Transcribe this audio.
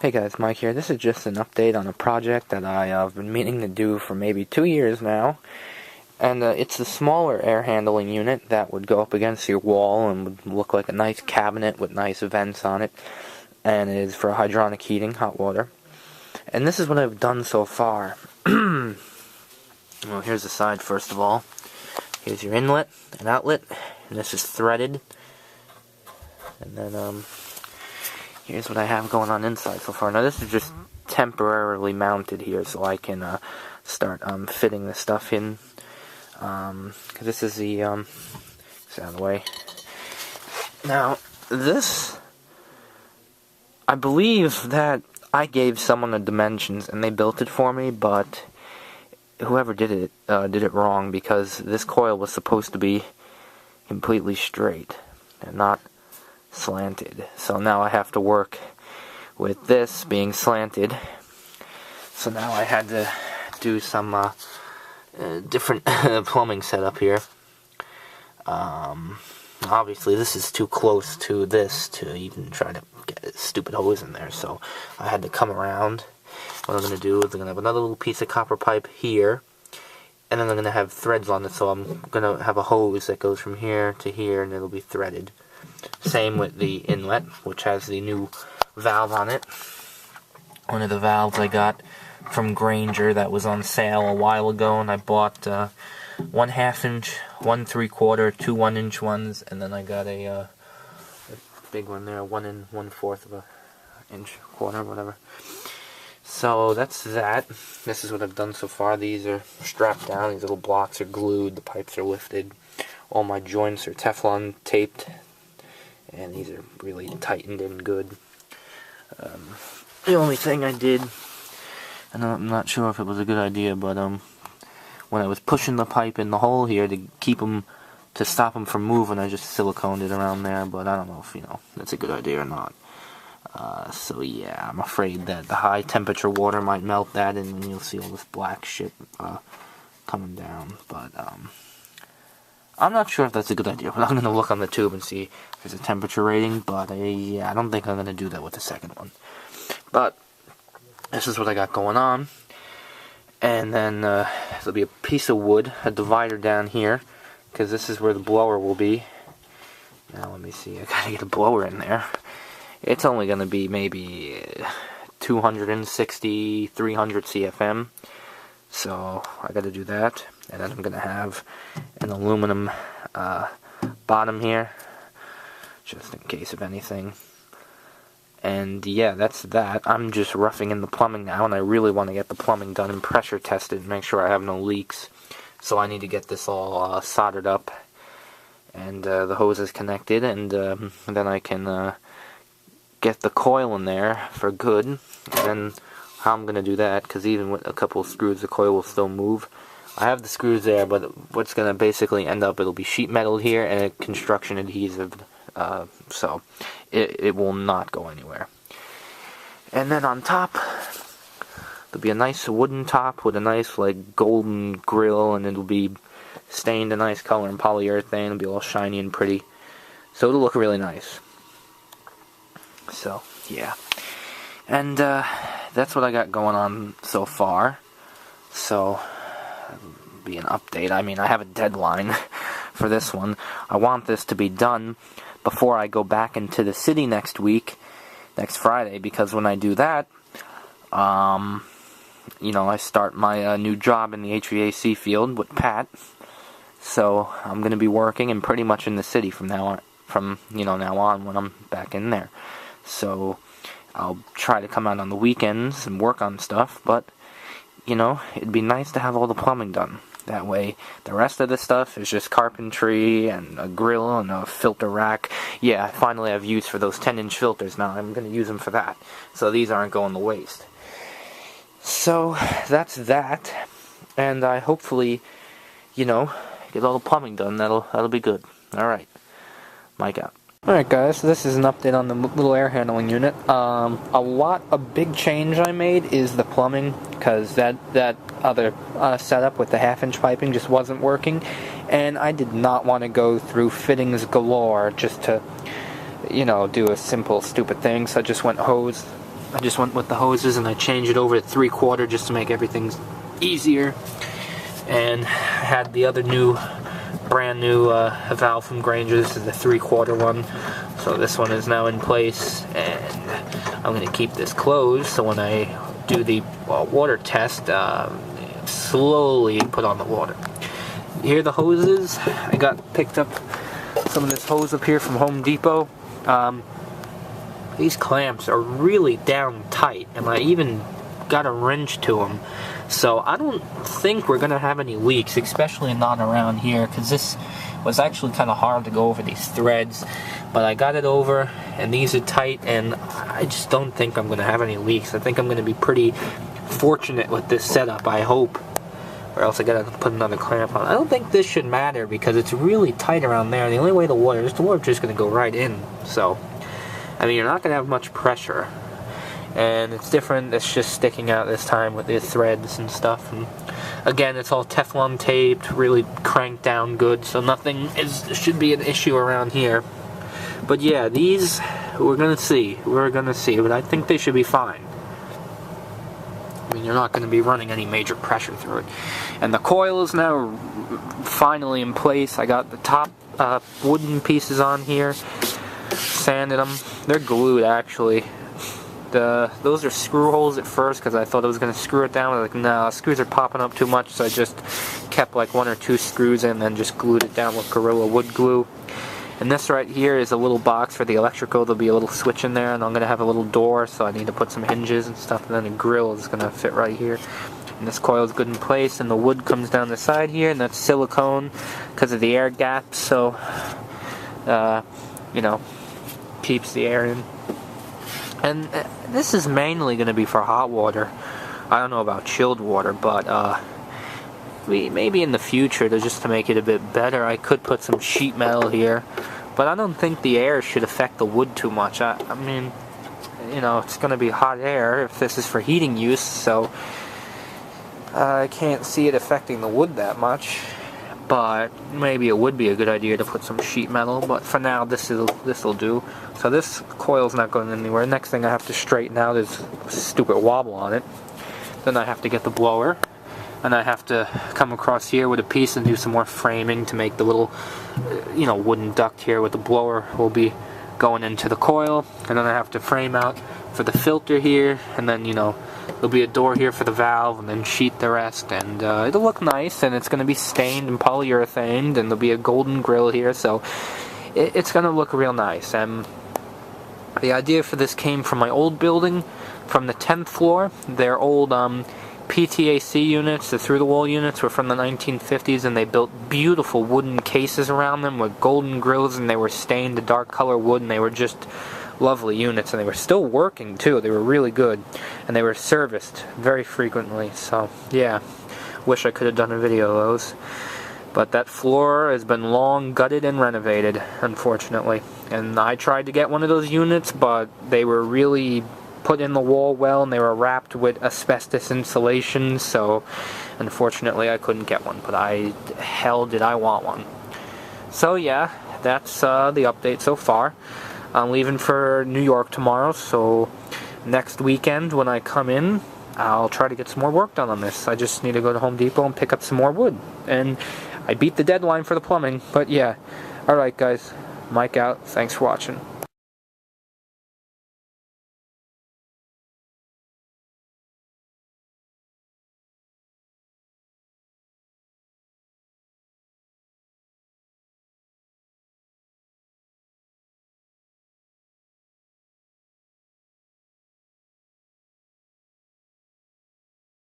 Hey guys, Mike here. This is just an update on a project that I've been meaning to do for maybe 2 years now. And it's a smaller air handling unit that would go up against your wall and would look like a nice cabinet with nice vents on it. And it is for hydronic heating, hot water. And this is what I've done so far. Well, here's the side first of all. Here's your inlet and outlet. And this is threaded. And then, here's what I have going on inside so far. Now this is just temporarily mounted here so I can start fitting this stuff in. This is the, it's out of the way. Now, this, I believe that I gave someone the dimensions and they built it for me, but whoever did it wrong, because this coil was supposed to be completely straight and not slanted. So now I have to work with this being slanted. So now I had to do some different plumbing setup here. Obviously this is too close to this to even try to get a stupid hose in there, so I had to come around. What I'm going to do is I'm going to have another little piece of copper pipe here, and then I'm going to have threads on it, so I'm going to have a hose that goes from here to here, and it'll be threaded. Same with the inlet, which has the new valve on it. One of the valves I got from Grainger that was on sale a while ago, and I bought 1/2 inch, 1 3/4, 2 1-inch ones, and then I got a big one there, 1 1/4 of a inch, quarter, whatever. So that's that. This is what I've done so far. These are strapped down, these little blocks are glued, the pipes are lifted, all my joints are Teflon taped, and these are really tightened in good. The only thing I did, and I'm not sure if it was a good idea, but when I was pushing the pipe in the hole here to stop them from moving, I just siliconed it around there, but I don't know if, that's a good idea or not. So yeah, I'm afraid that the high temperature water might melt that, and then you'll see all this black shit coming down, but I'm not sure if that's a good idea, but I'm going to look on the tube and see if there's a temperature rating, but yeah, I don't think I'm going to do that with the second one. But this is what I got going on. And then there'll be a piece of wood, a divider down here, because this is where the blower will be. Now let me see, I gotta get a blower in there. It's only going to be maybe 260, 300 CFM. So I gotta do that. And then I'm going to have an aluminum bottom here, just in case of anything. And yeah, that's that. I'm just roughing in the plumbing now, and I really want to get the plumbing done and pressure tested and make sure I have no leaks. So I need to get this all soldered up and the hoses connected, and then I can get the coil in there for good. And then how I'm going to do that, because even with a couple of screws the coil will still move. I have the screws there, but what's going to basically end up, it'll be sheet metal here and a construction adhesive, so it will not go anywhere. And then on top, there'll be a nice wooden top with a nice golden grill, and it'll be stained a nice color in polyurethane. It'll be all shiny and pretty, so it'll look really nice. So yeah, and that's what I got going on so far. So be an update. I mean, I have a deadline for this one. I want this to be done before I go back into the city next Friday, because when I do that, I start my new job in the HVAC field with Pat. So I'm going to be working and pretty much in the city from now on when I'm back in there. So I'll try to come out on the weekends and work on stuff, but it'd be nice to have all the plumbing done. That way, the rest of the stuff is just carpentry and a grill and a filter rack. Yeah, I finally have use for those 10-inch filters now. I'm going to use them for that. So these aren't going to waste. So, that's that. And I hopefully, get all the plumbing done. That'll be good. Alright. Mike out. Alright guys, so this is an update on the little air handling unit. A big change I made is the plumbing, because that other setup with the 1/2-inch piping just wasn't working, and I did not want to go through fittings galore just to, do a simple stupid thing, so I just went hose I just went with the hoses and I changed it over to 3/4 just to make everything easier. And I had the other brand new valve from Grainger. This is the 3/4 one. So this one is now in place, and I'm going to keep this closed so when I do the water test, slowly put on the water. Here are the hoses. I picked up some of this hose up here from Home Depot. These clamps are really down tight, and I even got a wrench to them. So I don't think we're going to have any leaks, especially not around here, because this was actually kind of hard to go over these threads. But I got it over, and these are tight, and I just don't think I'm going to have any leaks. I think I'm going to be pretty fortunate with this setup, I hope. Or else I got to put another clamp on. I don't think this should matter because it's really tight around there. The only way the water's just going to go right in. So, I mean, you're not going to have much pressure. And it's different, it's just sticking out this time with the threads and stuff. And again, it's all Teflon taped, really cranked down good, so nothing should be an issue around here. But yeah, these, we're gonna see, but I think they should be fine. I mean, you're not going to be running any major pressure through it. And the coil is now finally in place. I got the top wooden pieces on here, sanded them. They're glued, actually. Those are screw holes at first because I thought I was going to screw it down. I was like, no, screws are popping up too much, so I just kept like 1 or 2 screws in and then just glued it down with Gorilla Wood Glue. And this right here is a little box for the electrical. There'll be a little switch in there, and I'm going to have a little door, so I need to put some hinges and stuff, and then a grill is going to fit right here. And this coil is good in place, and the wood comes down the side here, and that's silicone because of the air gap, so, you know, keeps the air in. And this is mainly going to be for hot water. I don't know about chilled water, but maybe in the future, just to make it a bit better, I could put some sheet metal here. But I don't think the air should affect the wood too much. I mean, you know, it's going to be hot air if this is for heating use, so I can't see it affecting the wood that much. But maybe it would be a good idea to put some sheet metal, but for now this'll do. So this coil's not going anywhere. Next thing I have to straighten out is a stupid wobble on it. Then I have to get the blower, and I have to come across here with a piece and do some more framing to make the little, you know, wooden duct here with the blower will be going into the coil. And then I have to frame out for the filter here, and then, you know, there'll be a door here for the valve, and then sheet the rest, and it'll look nice, and it's going to be stained and polyurethaned, and there'll be a golden grill here, so it's going to look real nice. And the idea for this came from my old building, from the 10th floor. Their old PTAC units, the through-the-wall units, were from the 1950s, and they built beautiful wooden cases around them with golden grills, and they were stained a dark color wood, and they were just lovely units, and they were still working too. They were really good, and they were serviced very frequently. So yeah, wish I could have done a video of those, but that floor has been long gutted and renovated, unfortunately. And I tried to get one of those units, but they were really put in the wall well, and they were wrapped with asbestos insulation, so unfortunately I couldn't get one, but hell did I want one. So yeah, that's the update so far. I'm leaving for New York tomorrow, so next weekend when I come in, I'll try to get some more work done on this. I just need to go to Home Depot and pick up some more wood. And I beat the deadline for the plumbing, but yeah. Alright guys, Mike out. Thanks for watching.